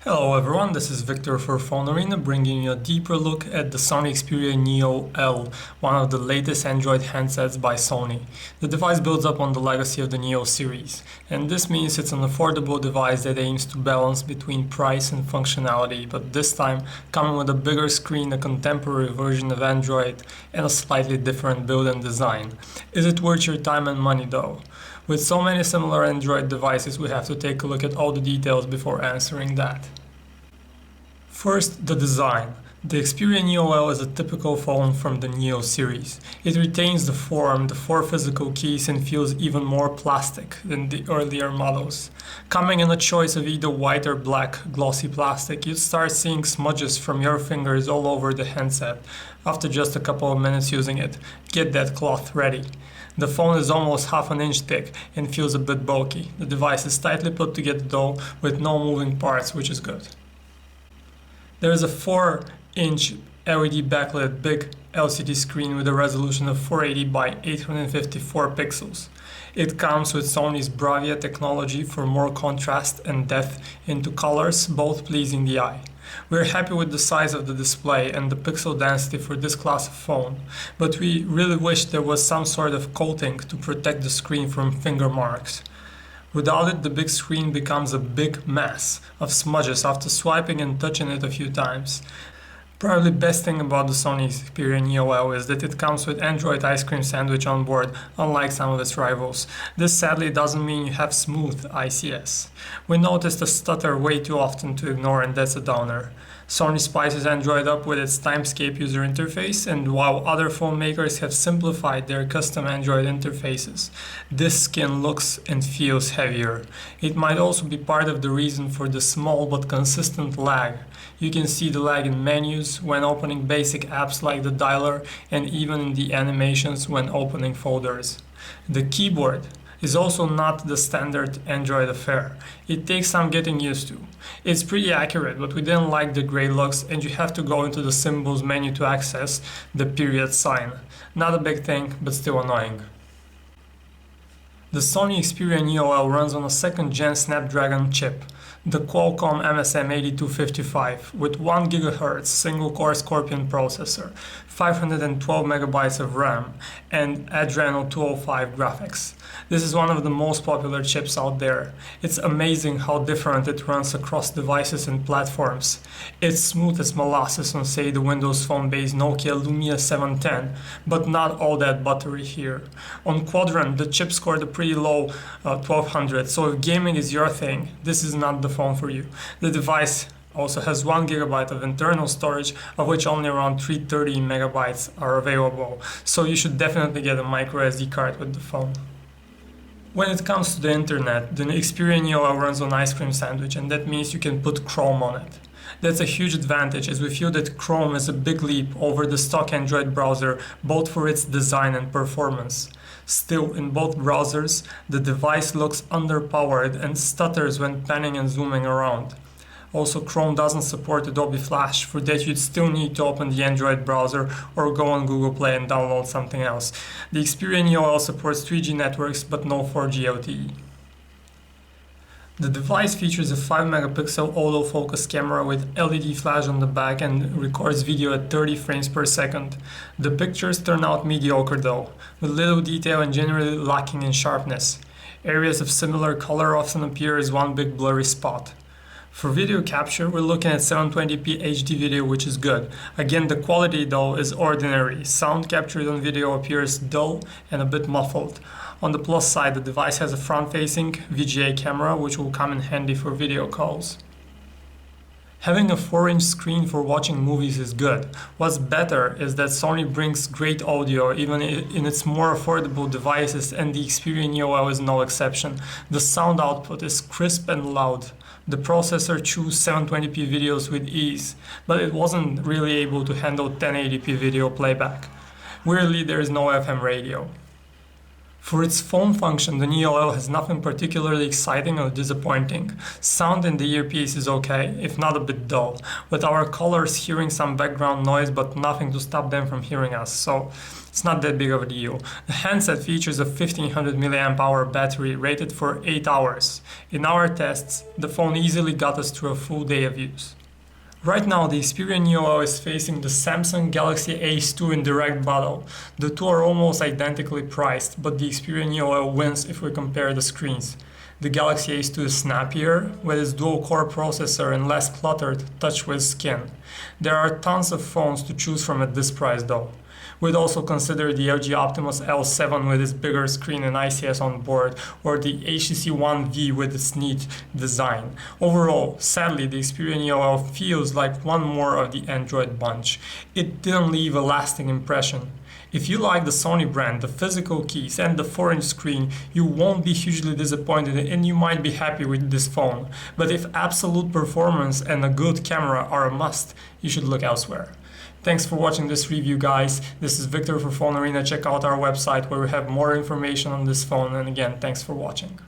Hello everyone, this is Victor for PhoneArena, bringing you a deeper look at the Sony Xperia Neo L, one of the latest Android handsets by Sony. The device builds up on the legacy of the Neo series, and this means it's an affordable device that aims to balance between price and functionality, but this time coming with a bigger screen, a contemporary version of Android, and a slightly different build and design. Is it worth your time and money though? With so many similar Android devices, we have to take a look at all the details before answering that. First, the design. The Xperia Neo L is a typical phone from the Neo series. It retains the form, the four physical keys, and feels even more plastic than the earlier models. Coming in a choice of either white or black glossy plastic, you'd start seeing smudges from your fingers all over the handset after just a couple of minutes using it. Get that cloth ready. The phone is almost half an inch thick and feels a bit bulky. The device is tightly put together though, with no moving parts, which is good. There is a 4-inch LED backlit big LCD screen with a resolution of 480 by 854 pixels. It comes with Sony's Bravia technology for more contrast and depth into colors, both pleasing the eye. We're happy with the size of the display and the pixel density for this class of phone, but we really wish there was some sort of coating to protect the screen from finger marks. Without it, the big screen becomes a big mess of smudges after swiping and touching it a few times. Probably best thing about the Sony Xperia Neo L is that it comes with Android ice cream sandwich on board, unlike some of its rivals. This sadly doesn't mean you have smooth ICS. We noticed a stutter way too often to ignore, and that's a downer. Sony spices Android up with its Timescape user interface, and while other phone makers have simplified their custom Android interfaces, this skin looks and feels heavier. It might also be part of the reason for the small but consistent lag. You can see the lag in menus when opening basic apps like the dialer, and even in the animations when opening folders. The keyboard is also not the standard Android affair. It takes some getting used to. It's pretty accurate, but we didn't like the gray looks, and you have to go into the symbols menu to access the period sign. Not a big thing, but still annoying. The Sony Xperia Neo L runs on a 2nd gen Snapdragon chip, the Qualcomm MSM8255, with 1 GHz single-core Scorpion processor, 512 MB of RAM, and Adreno 205 graphics. This is one of the most popular chips out there. It's amazing how different it runs across devices and platforms. It's smooth as molasses on, say, the Windows Phone-based Nokia Lumia 710, but not all that buttery here. On Quadrant, the chip scored a pretty low 1200, so if gaming is your thing, this is not the phone for you. The device also has 1 GB of internal storage, of which only around 330 MB are available, so you should definitely get a micro SD card with the phone. When it comes to the internet, the Xperia Neo L runs on ice cream sandwich, and that means you can put Chrome on it. That's a huge advantage, as we feel that Chrome is a big leap over the stock Android browser, both for its design and performance. Still, in both browsers, the device looks underpowered and stutters when panning and zooming around. Also, Chrome doesn't support Adobe Flash. For that, you'd still need to open the Android browser or go on Google Play and download something else. The Xperia Neo L supports 3G networks, but no 4G LTE. The device features a 5-megapixel autofocus camera with LED flash on the back and records video at 30 frames per second. The pictures turn out mediocre though, with little detail and generally lacking in sharpness. Areas of similar color often appear as one big blurry spot. For video capture, we're looking at 720p HD video, which is good. Again, the quality though is ordinary. Sound captured on video appears dull and a bit muffled. On the plus side, the device has a front-facing VGA camera, which will come in handy for video calls. Having a 4-inch screen for watching movies is good. What's better is that Sony brings great audio even in its more affordable devices, and the Xperia Neo L is no exception. The sound output is crisp and loud. The processor chews 720p videos with ease, but it wasn't really able to handle 1080p video playback. Weirdly, there is no FM radio. For its phone function, the Neo L has nothing particularly exciting or disappointing. Sound in the earpiece is okay, if not a bit dull, with our callers hearing some background noise but nothing to stop them from hearing us, so it's not that big of a deal. The handset features a 1500 mAh battery rated for 8 hours. In our tests, the phone easily got us through a full day of use. Right now, the Xperia Neo L is facing the Samsung Galaxy Ace 2 in direct battle. The two are almost identically priced, but the Xperia Neo L wins if we compare the screens. The Galaxy Ace 2 is snappier, with its dual-core processor and less cluttered touch with skin. There are tons of phones to choose from at this price though. We'd also consider the LG Optimus L7 with its bigger screen and ICS on board, or the HTC One V with its neat design. Overall, sadly, the Xperia Neo L feels like one more of the Android bunch. It didn't leave a lasting impression. If you like the Sony brand, the physical keys, and the 4-inch screen, you won't be hugely disappointed and you might be happy with this phone. But if absolute performance and a good camera are a must, you should look elsewhere. Thanks for watching this review, guys. This is Victor for PhoneArena. Check out our website where we have more information on this phone. And again, thanks for watching.